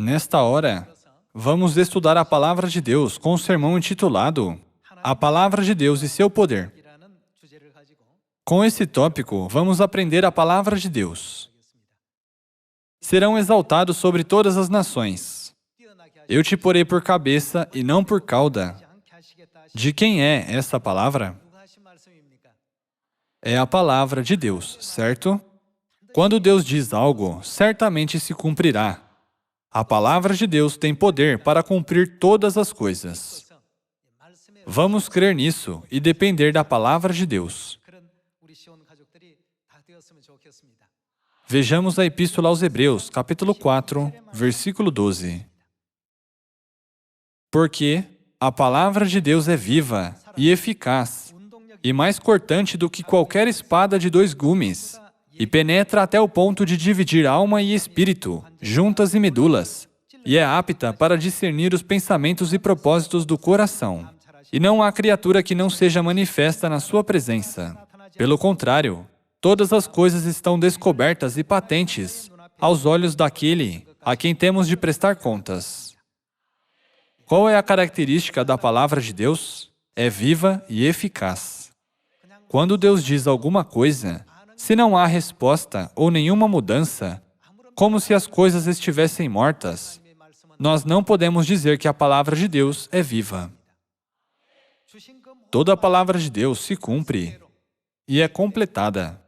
Nesta hora, vamos estudar a Palavra de Deus com o sermão intitulado A Palavra de Deus e seu Poder. Com esse tópico, vamos aprender a Palavra de Deus. Serão exaltados sobre todas as nações. Eu te porei por cabeça e não por cauda. De quem é essa palavra? É a Palavra de Deus, certo? Quando Deus diz algo, certamente se cumprirá. A Palavra de Deus tem poder para cumprir todas as coisas. Vamos crer nisso e depender da Palavra de Deus. Vejamos a Epístola aos Hebreus, capítulo 4, versículo 12. Porque a Palavra de Deus é viva e eficaz, e mais cortante do que qualquer espada de dois gumes, e penetra até o ponto de dividir alma e espírito, juntas e medulas, e é apta para discernir os pensamentos e propósitos do coração. E não há criatura que não seja manifesta na sua presença. Pelo contrário, todas as coisas estão descobertas e patentes aos olhos daquele a quem temos de prestar contas. Qual é a característica da Palavra de Deus? É viva e eficaz. Quando Deus diz alguma coisa, se não há resposta ou nenhuma mudança, como se as coisas estivessem mortas, nós não podemos dizer que a Palavra de Deus é viva. Toda a Palavra de Deus se cumpre e é completada.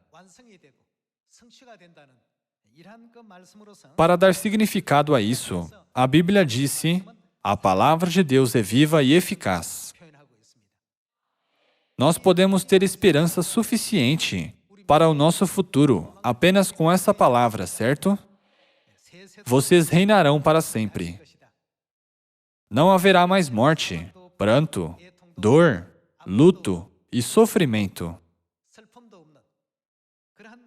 Para dar significado a isso, a Bíblia disse: a Palavra de Deus é viva e eficaz. Nós podemos ter esperança suficiente para o nosso futuro apenas com essa palavra, certo? Vocês reinarão para sempre. Não haverá mais morte, pranto, dor, luto e sofrimento.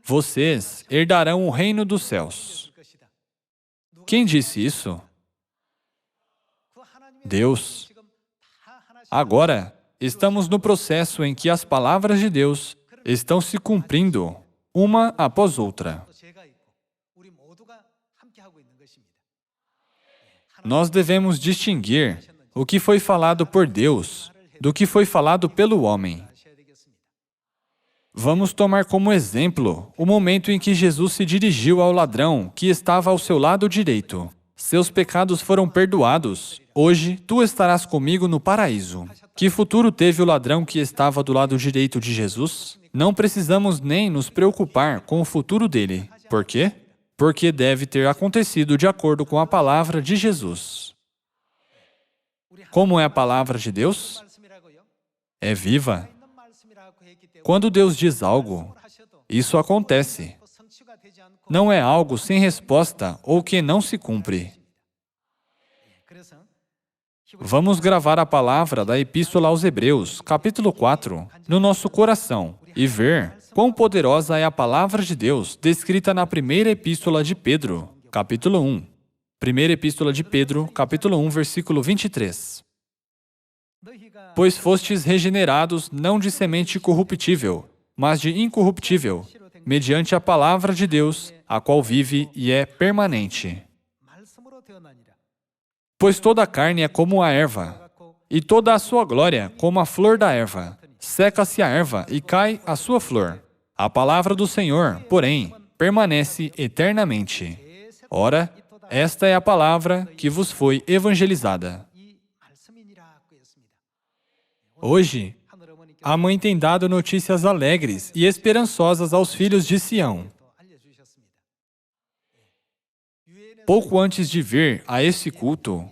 Vocês herdarão o reino dos céus. Quem disse isso? Deus. Agora, estamos no processo em que as palavras de Deus estão se cumprindo uma após outra. Nós devemos distinguir o que foi falado por Deus do que foi falado pelo homem. Vamos tomar como exemplo o momento em que Jesus se dirigiu ao ladrão que estava ao seu lado direito. Seus pecados foram perdoados. Hoje, tu estarás comigo no paraíso. Que futuro teve o ladrão que estava do lado direito de Jesus? Não precisamos nem nos preocupar com o futuro dele. Por quê? Porque deve ter acontecido de acordo com a palavra de Jesus. Como é a palavra de Deus? É viva. Quando Deus diz algo, isso acontece. Não é algo sem resposta ou que não se cumpre. Vamos gravar a palavra da Epístola aos Hebreus, capítulo 4, no nosso coração e ver quão poderosa é a palavra de Deus descrita na primeira Epístola de Pedro, capítulo 1. Primeira Epístola de Pedro, capítulo 1, versículo 23. Pois fostes regenerados não de semente corruptível, mas de incorruptível, mediante a palavra de Deus, a qual vive e é permanente. Pois toda a carne é como a erva, e toda a sua glória como a flor da erva. Seca-se a erva e cai a sua flor. A palavra do Senhor, porém, permanece eternamente. Ora, esta é a palavra que vos foi evangelizada. Hoje, a mãe tem dado notícias alegres e esperançosas aos filhos de Sião. Pouco antes de vir a esse culto,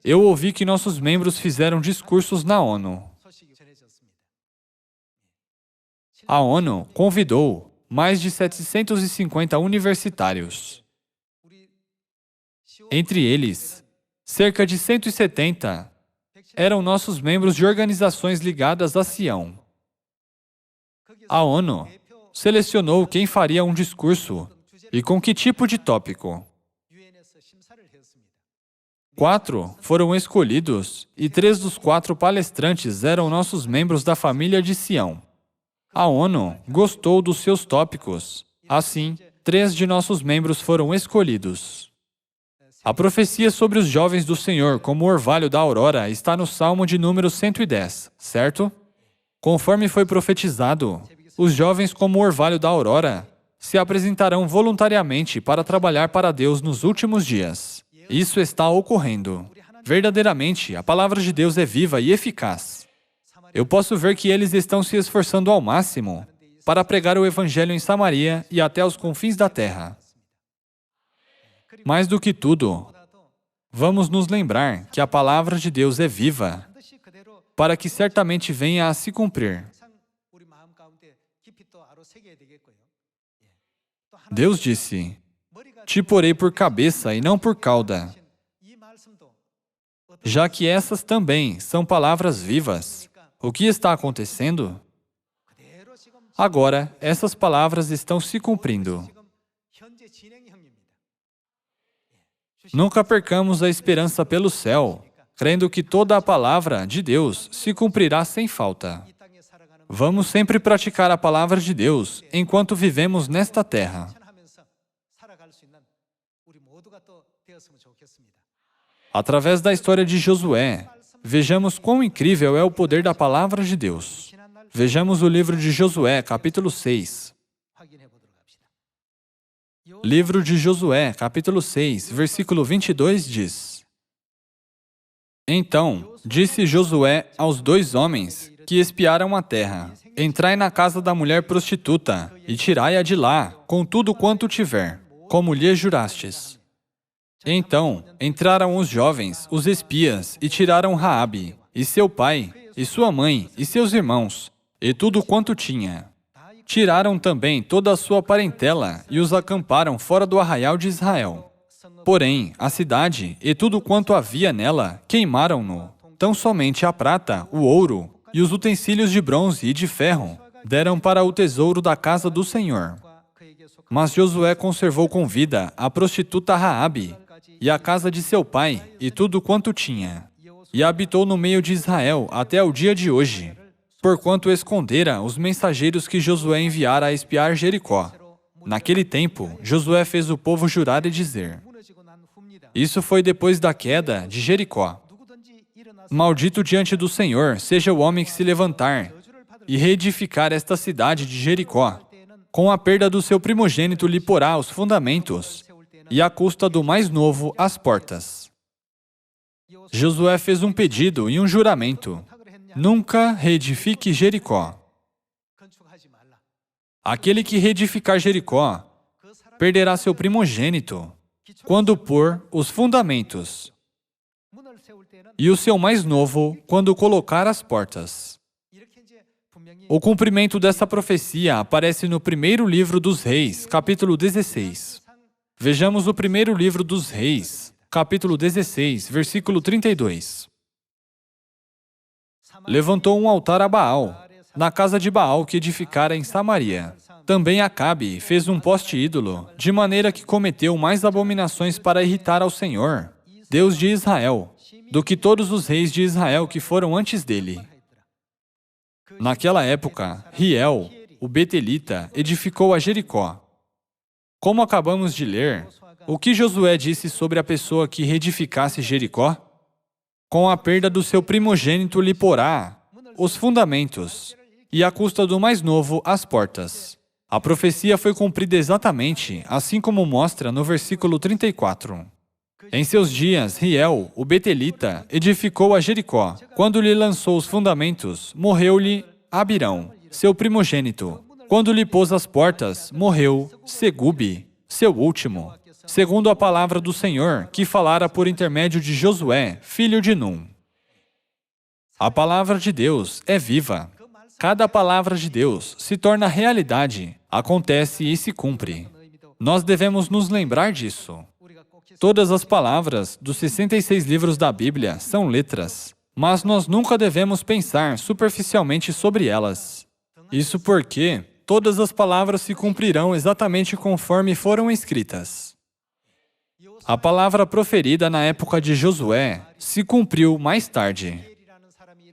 eu ouvi que nossos membros fizeram discursos na ONU. A ONU convidou mais de 750 universitários. Entre eles, cerca de 170 eram nossos membros de organizações ligadas a Sião. A ONU selecionou quem faria um discurso e com que tipo de tópico. 4 foram escolhidos e 3 dos 4 palestrantes eram nossos membros da família de Sião. A ONU gostou dos seus tópicos. Assim, 3 de nossos membros foram escolhidos. A profecia sobre os jovens do Senhor como o orvalho da aurora está no Salmo de número 110, certo? Conforme foi profetizado, os jovens como o orvalho da aurora se apresentarão voluntariamente para trabalhar para Deus nos últimos dias. Isso está ocorrendo. Verdadeiramente, a palavra de Deus é viva e eficaz. Eu posso ver que eles estão se esforçando ao máximo para pregar o Evangelho em Samaria e até os confins da terra. Mais do que tudo, vamos nos lembrar que a palavra de Deus é viva, para que certamente venha a se cumprir. Deus disse: "Te porei por cabeça e não por cauda", já que essas também são palavras vivas. O que está acontecendo? Agora, essas palavras estão se cumprindo. Nunca percamos a esperança pelo céu, crendo que toda a palavra de Deus se cumprirá sem falta. Vamos sempre praticar a palavra de Deus enquanto vivemos nesta terra. Através da história de Josué, vejamos quão incrível é o poder da palavra de Deus. Vejamos o livro de Josué, capítulo 6. Livro de Josué, capítulo 6, versículo 22 diz: "Então disse Josué aos 2 homens que espiaram a terra: Entrai na casa da mulher prostituta e tirai-a de lá com tudo quanto tiver, como lhe jurastes. Então entraram os jovens, os espias, e tiraram Raabe, e seu pai, e sua mãe, e seus irmãos, e tudo quanto tinha. Tiraram também toda a sua parentela e os acamparam fora do arraial de Israel. Porém, a cidade e tudo quanto havia nela queimaram-no. Tão somente a prata, o ouro e os utensílios de bronze e de ferro deram para o tesouro da casa do Senhor. Mas Josué conservou com vida a prostituta Raabe e a casa de seu pai e tudo quanto tinha. E habitou no meio de Israel até o dia de hoje, porquanto escondera os mensageiros que Josué enviara a espiar Jericó. Naquele tempo, Josué fez o povo jurar e dizer: Isso foi depois da queda de Jericó. Maldito diante do Senhor seja o homem que se levantar e reedificar esta cidade de Jericó. Com a perda do seu primogênito lhe porá os fundamentos, e à custa do mais novo as portas. Josué fez um pedido e um juramento: Nunca reedifique Jericó. Aquele que reedificar Jericó perderá seu primogênito quando pôr os fundamentos, e o seu mais novo quando colocar as portas. O cumprimento dessa profecia aparece no primeiro livro dos Reis, capítulo 16. Vejamos o primeiro livro dos Reis, capítulo 16, versículo 32. Levantou um altar a Baal, na casa de Baal que edificara em Samaria. Também Acabe fez um poste ídolo, de maneira que cometeu mais abominações para irritar ao Senhor, Deus de Israel, do que todos os reis de Israel que foram antes dele. Naquela época, Riel, o betelita, edificou a Jericó. Como acabamos de ler, o que Josué disse sobre a pessoa que reedificasse Jericó? Com a perda do seu primogênito lhe porá os fundamentos, e à custa do mais novo as portas. A profecia foi cumprida exatamente, assim como mostra no versículo 34. Em seus dias, Riel, o betelita, edificou a Jericó. Quando lhe lançou os fundamentos, morreu-lhe Abirão, seu primogênito. Quando lhe pôs as portas, morreu Segube, seu último, segundo a palavra do Senhor, que falara por intermédio de Josué, filho de Num. A palavra de Deus é viva. Cada palavra de Deus se torna realidade, acontece e se cumpre. Nós devemos nos lembrar disso. Todas as palavras dos 66 livros da Bíblia são letras, mas nós nunca devemos pensar superficialmente sobre elas. Isso porque todas as palavras se cumprirão exatamente conforme foram escritas. A palavra proferida na época de Josué se cumpriu mais tarde.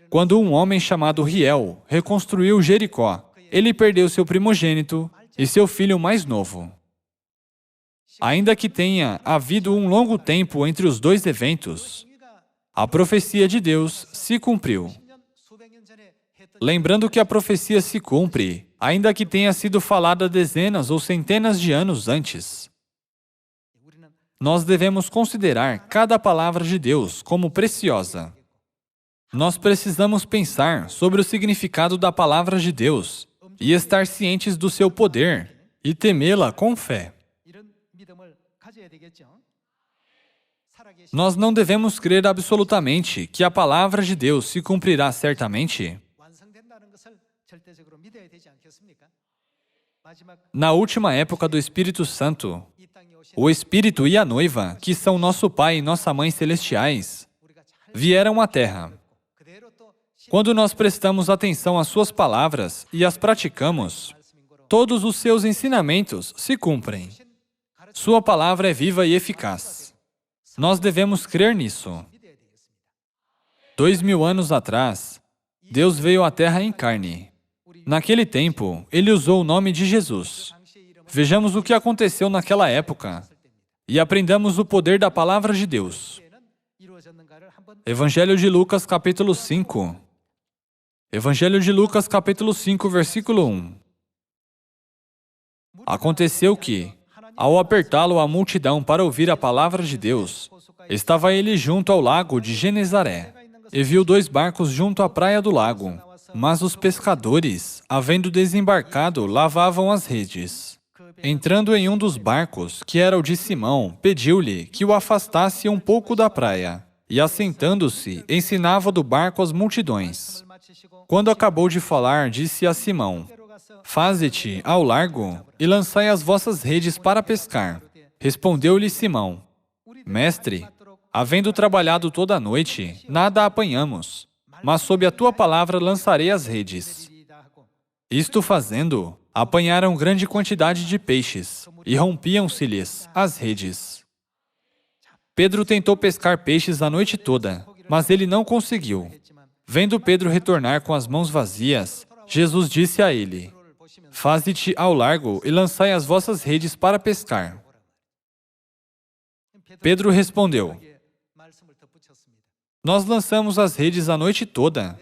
Quando um homem chamado Riel reconstruiu Jericó, ele perdeu seu primogênito e seu filho mais novo. Ainda que tenha havido um longo tempo entre os dois eventos, a profecia de Deus se cumpriu. Lembrando que a profecia se cumpre, ainda que tenha sido falada dezenas ou centenas de anos antes. Nós devemos considerar cada palavra de Deus como preciosa. Nós precisamos pensar sobre o significado da palavra de Deus e estar cientes do seu poder e temê-la com fé. Nós não devemos crer absolutamente que a palavra de Deus se cumprirá certamente. Na última época do Espírito Santo, o Espírito e a noiva, que são nosso Pai e nossa Mãe celestiais, vieram à Terra. Quando nós prestamos atenção às suas palavras e as praticamos, todos os seus ensinamentos se cumprem. Sua palavra é viva e eficaz. Nós devemos crer nisso. 2000 anos atrás, Deus veio à Terra em carne. Naquele tempo, Ele usou o nome de Jesus. Vejamos o que aconteceu naquela época e aprendamos o poder da palavra de Deus. Evangelho de Lucas, capítulo 5. Evangelho de Lucas, capítulo 5, versículo 1. Aconteceu que, ao apertá-lo a multidão para ouvir a palavra de Deus, estava ele junto ao lago de Genezaré, e viu 2 barcos junto à praia do lago, mas os pescadores, havendo desembarcado, lavavam as redes. Entrando em um dos barcos, que era o de Simão, pediu-lhe que o afastasse um pouco da praia, e assentando-se, ensinava do barco as multidões. Quando acabou de falar, disse a Simão: Faze-te ao largo e lançai as vossas redes para pescar. Respondeu-lhe Simão: Mestre, havendo trabalhado toda a noite, nada apanhamos, mas sob a tua palavra lançarei as redes. Isto fazendo, apanharam grande quantidade de peixes, e rompiam-se-lhes as redes. Pedro tentou pescar peixes a noite toda, mas ele não conseguiu. Vendo Pedro retornar com as mãos vazias, Jesus disse a ele: Faze-te ao largo e lançai as vossas redes para pescar. Pedro respondeu: Nós lançamos as redes a noite toda.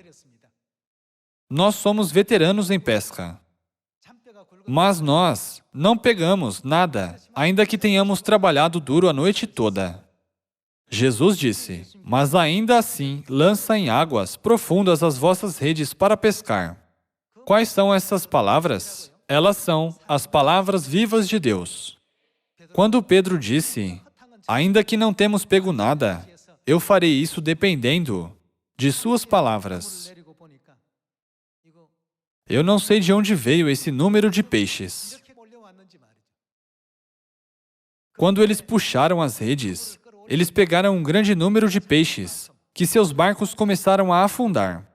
Nós somos veteranos em pesca. Mas nós não pegamos nada, ainda que tenhamos trabalhado duro a noite toda. Jesus disse: Mas ainda assim, lança em águas profundas as vossas redes para pescar. Quais são essas palavras? Elas são as palavras vivas de Deus. Quando Pedro disse: Ainda que não temos pego nada, eu farei isso dependendo de suas palavras. Eu não sei de onde veio esse número de peixes. Quando eles puxaram as redes, eles pegaram um grande número de peixes, que seus barcos começaram a afundar.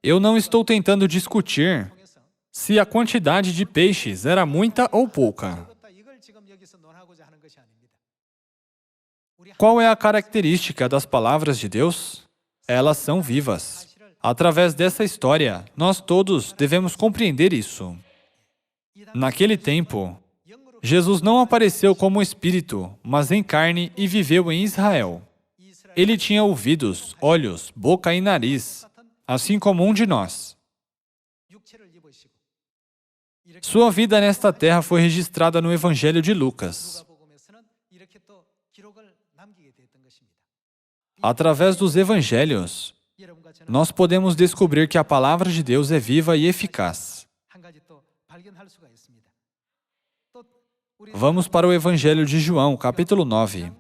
Eu não estou tentando discutir se a quantidade de peixes era muita ou pouca. Qual é a característica das palavras de Deus? Elas são vivas. Através dessa história, nós todos devemos compreender isso. Naquele tempo, Jesus não apareceu como Espírito, mas em carne e viveu em Israel. Ele tinha ouvidos, olhos, boca e nariz, assim como um de nós. Sua vida nesta terra foi registrada no Evangelho de Lucas. Através dos Evangelhos, nós podemos descobrir que a palavra de Deus é viva e eficaz. Vamos para o Evangelho de João, capítulo 9.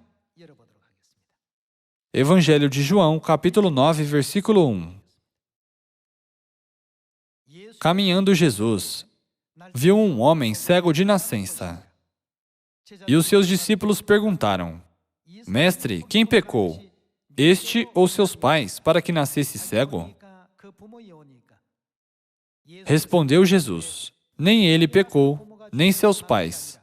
Evangelho de João, capítulo 9, versículo 1. Caminhando Jesus, viu um homem cego de nascença. E os seus discípulos perguntaram: Mestre, quem pecou, este ou seus pais, para que nascesse cego? Respondeu Jesus: Nem ele pecou, nem seus pais,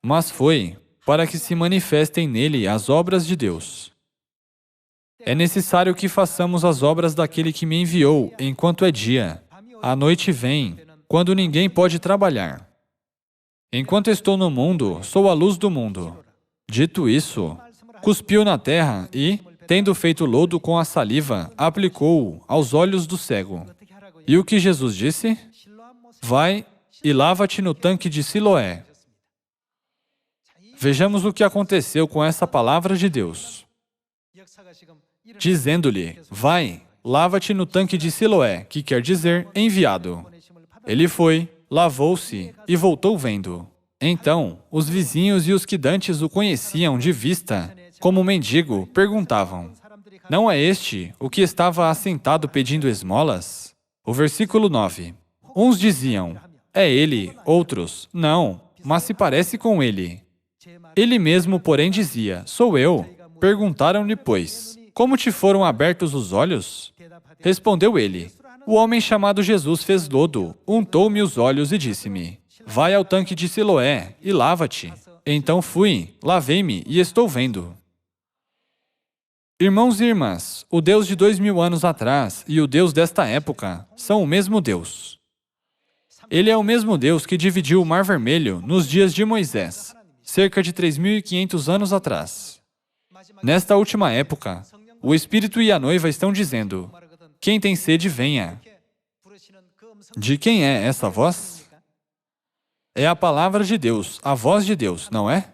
mas foi para que se manifestem nele as obras de Deus. É necessário que façamos as obras daquele que me enviou enquanto é dia. A noite vem, quando ninguém pode trabalhar. Enquanto estou no mundo, sou a luz do mundo. Dito isso, cuspiu na terra e, tendo feito lodo com a saliva, aplicou-o aos olhos do cego. E o que Jesus disse? Vai e lava-te no tanque de Siloé. Vejamos o que aconteceu com essa palavra de Deus. Dizendo-lhe, vai, lava-te no tanque de Siloé, que quer dizer enviado. Ele foi, lavou-se e voltou vendo. Então, os vizinhos e os que dantes o conheciam de vista, como mendigo, perguntavam, não é este o que estava assentado pedindo esmolas? O versículo 9. Uns diziam, é ele, outros, não, mas se parece com ele. Ele mesmo, porém, dizia, sou eu. Perguntaram-lhe, pois, como te foram abertos os olhos? Respondeu ele, o homem chamado Jesus fez lodo, untou-me os olhos e disse-me, vai ao tanque de Siloé e lava-te. Então fui, lavei-me e estou vendo. Irmãos e irmãs, o Deus de 2000 anos atrás e o Deus desta época são o mesmo Deus. Ele é o mesmo Deus que dividiu o Mar Vermelho nos dias de Moisés, cerca de 3.500 anos atrás. Nesta última época, o Espírito e a noiva estão dizendo, quem tem sede, venha. De quem é essa voz? É a palavra de Deus, a voz de Deus, não é?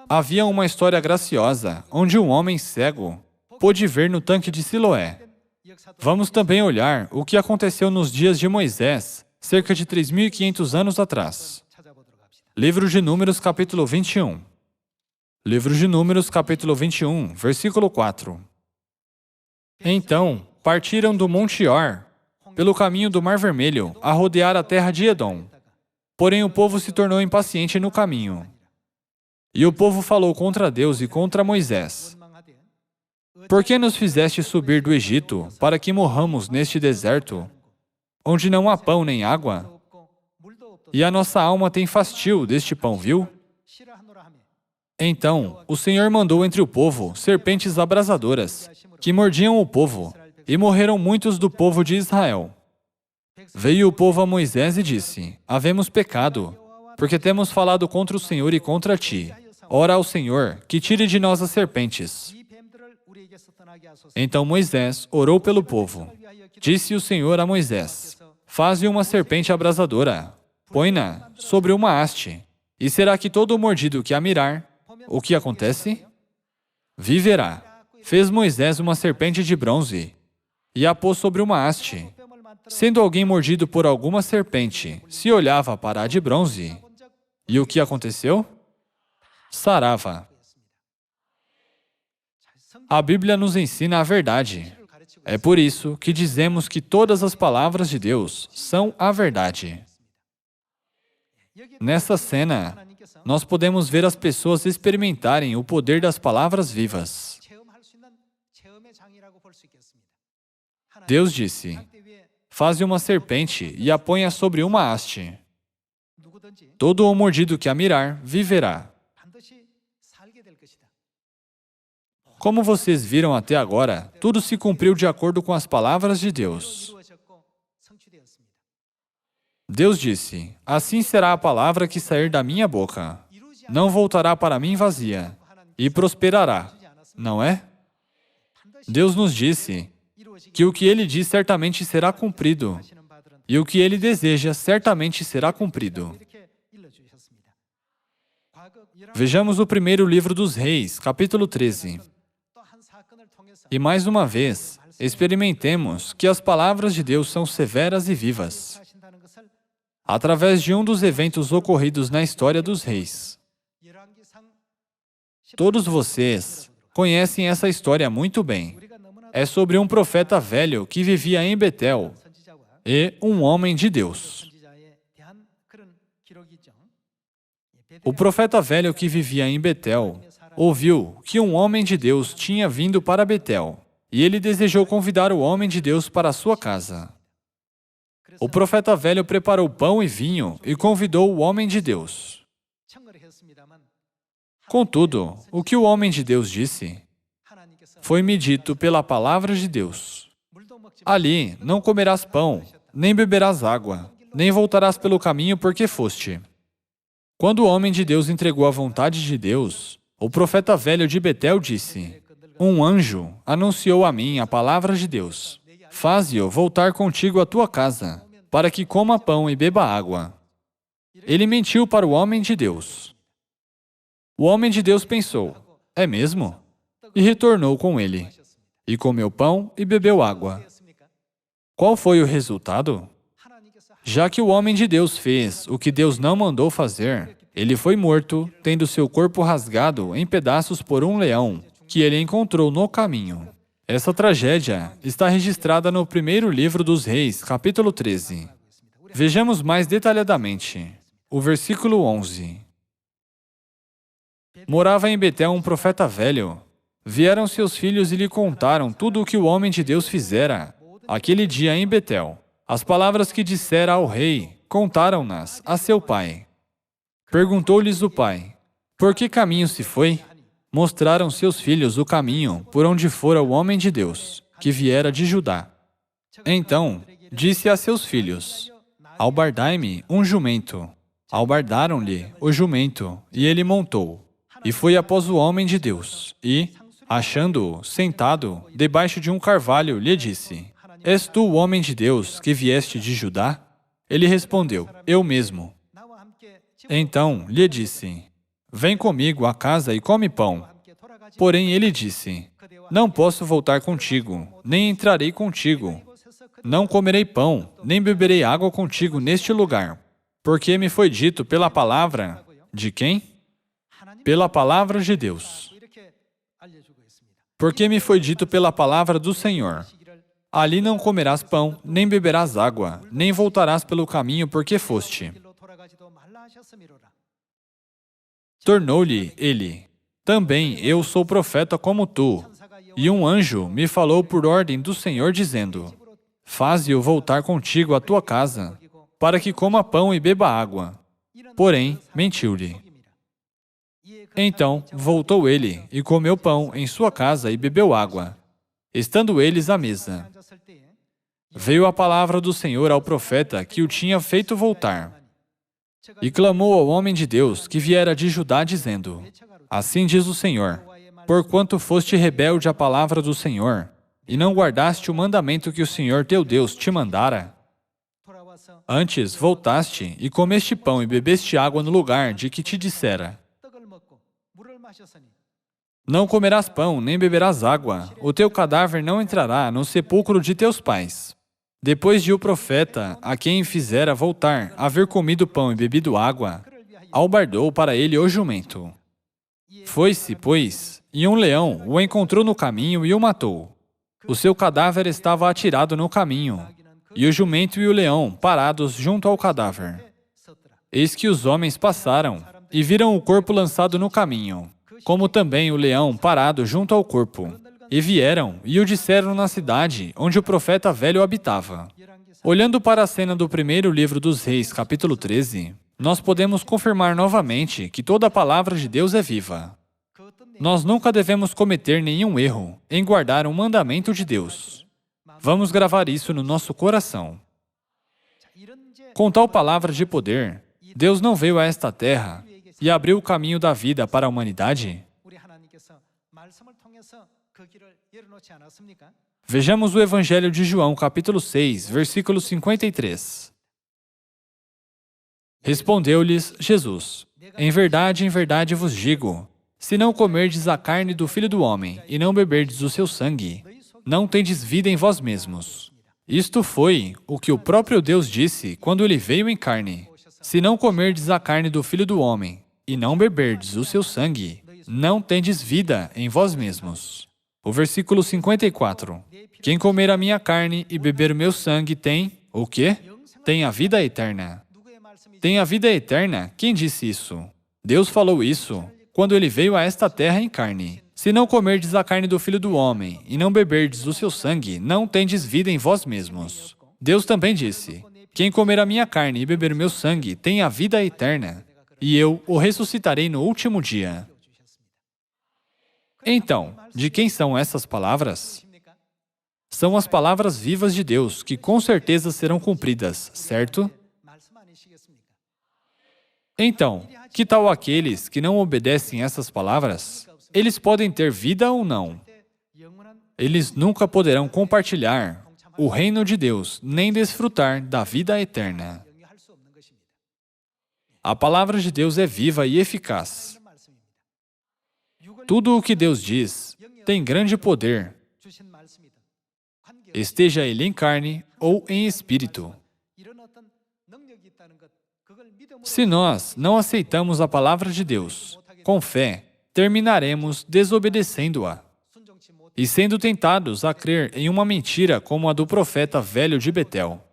Havia uma história graciosa, onde um homem cego pôde ver no tanque de Siloé. Vamos também olhar o que aconteceu nos dias de Moisés, cerca de 3.500 anos atrás. Livro de Números, capítulo 21. Livro de Números, capítulo 21, versículo 4. Então, partiram do Monte Or, pelo caminho do Mar Vermelho, a rodear a terra de Edom. Porém, o povo se tornou impaciente no caminho. E o povo falou contra Deus e contra Moisés. Por que nos fizeste subir do Egito, para que morramos neste deserto, onde não há pão nem água? E a nossa alma tem fastio deste pão, viu? Então, o Senhor mandou entre o povo serpentes abrasadoras, que mordiam o povo, e morreram muitos do povo de Israel. Veio o povo a Moisés e disse, havemos pecado, porque temos falado contra o Senhor e contra ti. Ora ao Senhor, que tire de nós as serpentes. Então Moisés orou pelo povo. Disse o Senhor a Moisés, faze uma serpente abrasadora, põe-na sobre uma haste, e será que todo mordido que a mirar, o que acontece? Viverá. Fez Moisés uma serpente de bronze, e a pôs sobre uma haste. Sendo alguém mordido por alguma serpente, se olhava para a de bronze, e o que aconteceu? Sarava. A Bíblia nos ensina a verdade. É por isso que dizemos que todas as palavras de Deus são a verdade. Nessa cena, nós podemos ver as pessoas experimentarem o poder das palavras vivas. Deus disse, faze uma serpente e a ponha sobre uma haste. Todo o mordido que a mirar, viverá. Como vocês viram até agora, tudo se cumpriu de acordo com as palavras de Deus. Deus disse, assim será a palavra que sair da minha boca. Não voltará para mim vazia, e prosperará, não é? Deus nos disse que o que Ele diz certamente será cumprido, e o que Ele deseja certamente será cumprido. Vejamos o primeiro livro dos Reis, capítulo 13. E mais uma vez, experimentemos que as palavras de Deus são severas e vivas, através de um dos eventos ocorridos na história dos reis. Todos vocês conhecem essa história muito bem. É sobre um profeta velho que vivia em Betel e um homem de Deus. O profeta velho que vivia em Betel ouviu que um homem de Deus tinha vindo para Betel, e ele desejou convidar o homem de Deus para a sua casa. O profeta velho preparou pão e vinho e convidou o homem de Deus. Contudo, o que o homem de Deus disse foi-me dito pela palavra de Deus. Ali não comerás pão, nem beberás água, nem voltarás pelo caminho por que foste. Quando o homem de Deus entregou a vontade de Deus, o profeta velho de Betel disse: um anjo anunciou a mim a palavra de Deus. Faze-o voltar contigo à tua casa, para que coma pão e beba água. Ele mentiu para o homem de Deus. O homem de Deus pensou: é mesmo? E retornou com ele. E comeu pão e bebeu água. Qual foi o resultado? Já que o homem de Deus fez o que Deus não mandou fazer, ele foi morto, tendo seu corpo rasgado em pedaços por um leão, que ele encontrou no caminho. Essa tragédia está registrada no primeiro livro dos Reis, capítulo 13. Vejamos mais detalhadamente o versículo 11. Morava em Betel um profeta velho. Vieram seus filhos e lhe contaram tudo o que o homem de Deus fizera aquele dia em Betel. As palavras que dissera ao rei, contaram-nas a seu pai. Perguntou-lhes o pai: por que caminho se foi? Mostraram seus filhos o caminho por onde fora o homem de Deus, que viera de Judá. Então, disse a seus filhos: albardai-me um jumento. Albardaram-lhe o jumento, e ele montou. E foi após o homem de Deus, e, achando-o sentado debaixo de um carvalho, lhe disse: és tu o homem de Deus que vieste de Judá? Ele respondeu: eu mesmo. Então lhe disse: vem comigo à casa e come pão. Porém ele disse: não posso voltar contigo, nem entrarei contigo. Não comerei pão, nem beberei água contigo neste lugar, porque me foi dito pela palavra de quem? Pela palavra de Deus. Porque me foi dito pela palavra do Senhor: ali não comerás pão, nem beberás água, nem voltarás pelo caminho por que foste. Tornou-lhe ele: também eu sou profeta como tu, e um anjo me falou por ordem do Senhor, dizendo: faze-o voltar contigo à tua casa, para que coma pão e beba água. Porém, mentiu-lhe. Então voltou ele, e comeu pão em sua casa e bebeu água, estando eles à mesa. Veio a palavra do Senhor ao profeta que o tinha feito voltar. E clamou ao homem de Deus que viera de Judá, dizendo: assim diz o Senhor, porquanto foste rebelde à palavra do Senhor, e não guardaste o mandamento que o Senhor teu Deus te mandara, antes voltaste e comeste pão e bebeste água no lugar de que te dissera: não comerás pão, nem beberás água, o teu cadáver não entrará no sepulcro de teus pais. Depois de o profeta, a quem fizera voltar, haver comido pão e bebido água, albardou para ele o jumento. Foi-se, pois, e um leão o encontrou no caminho e o matou. O seu cadáver estava atirado no caminho, e o jumento e o leão parados junto ao cadáver. Eis que os homens passaram, e viram o corpo lançado no caminho, como também o leão parado junto ao corpo. E vieram e o disseram na cidade onde o profeta velho habitava. Olhando para a cena do primeiro livro dos Reis, capítulo 13, nós podemos confirmar novamente que toda a palavra de Deus é viva. Nós nunca devemos cometer nenhum erro em guardar um mandamento de Deus. Vamos gravar isso no nosso coração. Com tal palavra de poder, Deus não veio a esta terra e abriu o caminho da vida para a humanidade? Vejamos o Evangelho de João, capítulo 6, versículo 53. Respondeu-lhes Jesus: em verdade vos digo, se não comerdes a carne do Filho do Homem e não beberdes o seu sangue, não tendes vida em vós mesmos. Isto foi o que o próprio Deus disse quando ele veio em carne. Se não comerdes a carne do Filho do Homem e não beberdes o seu sangue, não tendes vida em vós mesmos. O versículo 54. Quem comer a minha carne e beber o meu sangue tem o quê? Tem a vida eterna. Tem a vida eterna? Quem disse isso? Deus falou isso quando ele veio a esta terra em carne. Se não comerdes a carne do Filho do Homem e não beberdes o seu sangue, não tendes vida em vós mesmos. Deus também disse: quem comer a minha carne e beber o meu sangue tem a vida eterna, e eu o ressuscitarei no último dia. Então, de quem são essas palavras? São as palavras vivas de Deus, que com certeza serão cumpridas, certo? Então, que tal aqueles que não obedecem essas palavras? Eles podem ter vida ou não. Eles nunca poderão compartilhar o reino de Deus, nem desfrutar da vida eterna. A palavra de Deus é viva e eficaz. Tudo o que Deus diz tem grande poder, esteja ele em carne ou em espírito. Se nós não aceitamos a palavra de Deus com fé, terminaremos desobedecendo-a e sendo tentados a crer em uma mentira como a do profeta velho de Betel.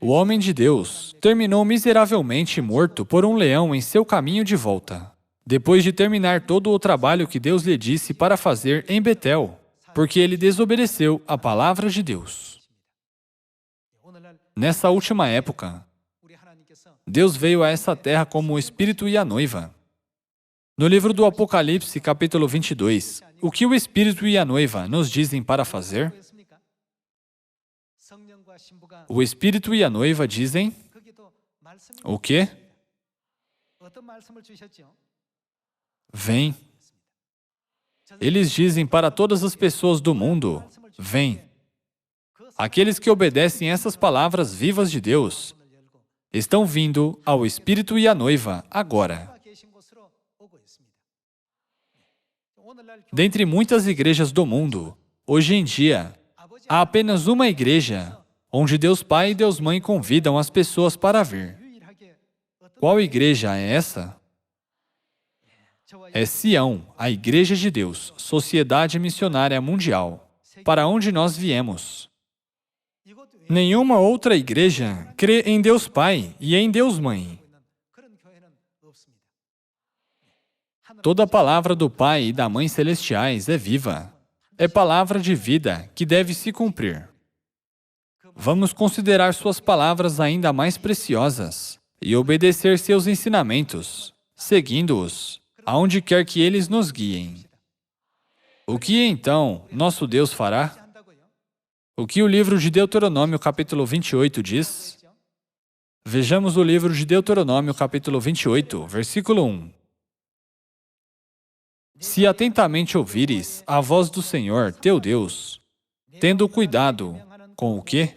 O homem de Deus terminou miseravelmente morto por um leão em seu caminho de volta, depois de terminar todo o trabalho que Deus lhe disse para fazer em Betel, porque ele desobedeceu a palavra de Deus. Nessa última época, Deus veio a essa terra como o Espírito e a noiva. No livro do Apocalipse, capítulo 22, o que o Espírito e a noiva nos dizem para fazer? O Espírito e a noiva dizem o quê? Vem. Eles dizem para todas as pessoas do mundo, vem. Aqueles que obedecem essas palavras vivas de Deus estão vindo ao Espírito e à noiva agora. Dentre muitas igrejas do mundo, hoje em dia, há apenas uma igreja onde Deus Pai e Deus Mãe convidam as pessoas para vir. Qual igreja é essa? É Sião, a Igreja de Deus, Sociedade Missionária Mundial, para onde nós viemos. Nenhuma outra igreja crê em Deus Pai e em Deus Mãe. Toda a palavra do Pai e da Mãe Celestiais é viva. É palavra de vida que deve se cumprir. Vamos considerar suas palavras ainda mais preciosas e obedecer seus ensinamentos, seguindo-os, aonde quer que eles nos guiem. O que então nosso Deus fará? O que o livro de Deuteronômio, capítulo 28, diz? Vejamos o livro de Deuteronômio, capítulo 28, versículo 1. Se atentamente ouvires a voz do Senhor, teu Deus, tendo cuidado com o quê?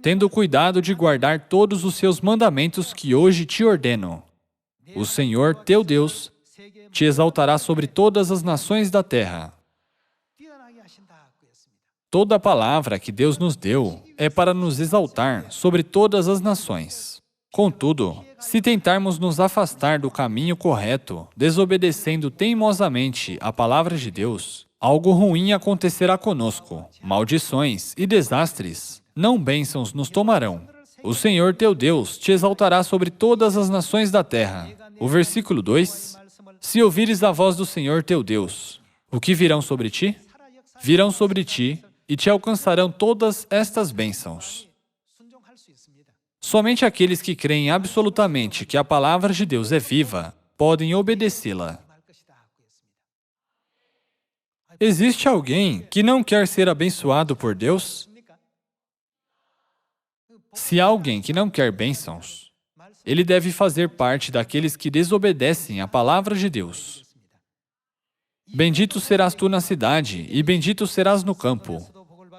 Tendo cuidado de guardar todos os seus mandamentos que hoje te ordeno, o Senhor, teu Deus, te exaltará sobre todas as nações da terra. Toda a palavra que Deus nos deu é para nos exaltar sobre todas as nações. Contudo, se tentarmos nos afastar do caminho correto, desobedecendo teimosamente a palavra de Deus, algo ruim acontecerá conosco, maldições e desastres, não bênçãos nos tomarão. O Senhor teu Deus te exaltará sobre todas as nações da terra. O versículo 2, se ouvires a voz do Senhor teu Deus, o que virão sobre ti? Virão sobre ti e te alcançarão todas estas bênçãos. Somente aqueles que creem absolutamente que a palavra de Deus é viva podem obedecê-la. Existe alguém que não quer ser abençoado por Deus? Se há alguém que não quer bênçãos, ele deve fazer parte daqueles que desobedecem à palavra de Deus. Bendito serás tu na cidade, e bendito serás no campo.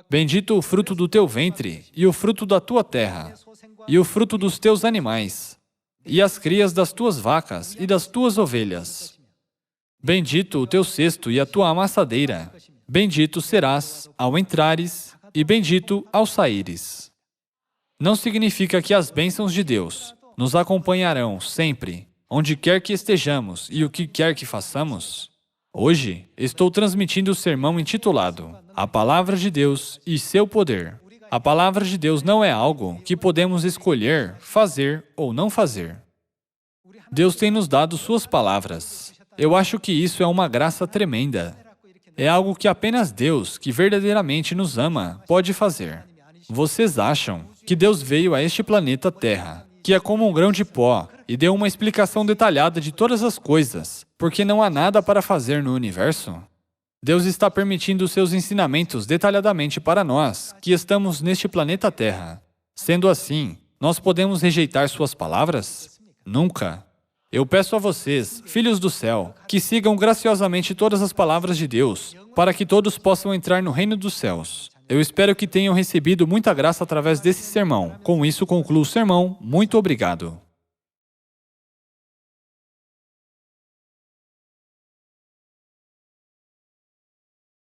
Bendito o fruto do teu ventre, e o fruto da tua terra, e o fruto dos teus animais, e as crias das tuas vacas e das tuas ovelhas. Bendito o teu cesto e a tua amassadeira. Bendito serás ao entrares, e bendito ao saíres. Não significa que as bênçãos de Deus nos acompanharão sempre, onde quer que estejamos e o que quer que façamos. Hoje, estou transmitindo o sermão intitulado A Palavra de Deus e Seu Poder. A Palavra de Deus não é algo que podemos escolher, fazer ou não fazer. Deus tem nos dado Suas palavras. Eu acho que isso é uma graça tremenda. É algo que apenas Deus, que verdadeiramente nos ama, pode fazer. Vocês acham que Deus veio a este planeta Terra, que é como um grão de pó, e deu uma explicação detalhada de todas as coisas, porque não há nada para fazer no universo? Deus está permitindo seus ensinamentos detalhadamente para nós, que estamos neste planeta Terra. Sendo assim, nós podemos rejeitar suas palavras? Nunca. Eu peço a vocês, filhos do céu, que sigam graciosamente todas as palavras de Deus, para que todos possam entrar no reino dos céus. Eu espero que tenham recebido muita graça através desse sermão. Com isso, concluo o sermão. Muito obrigado.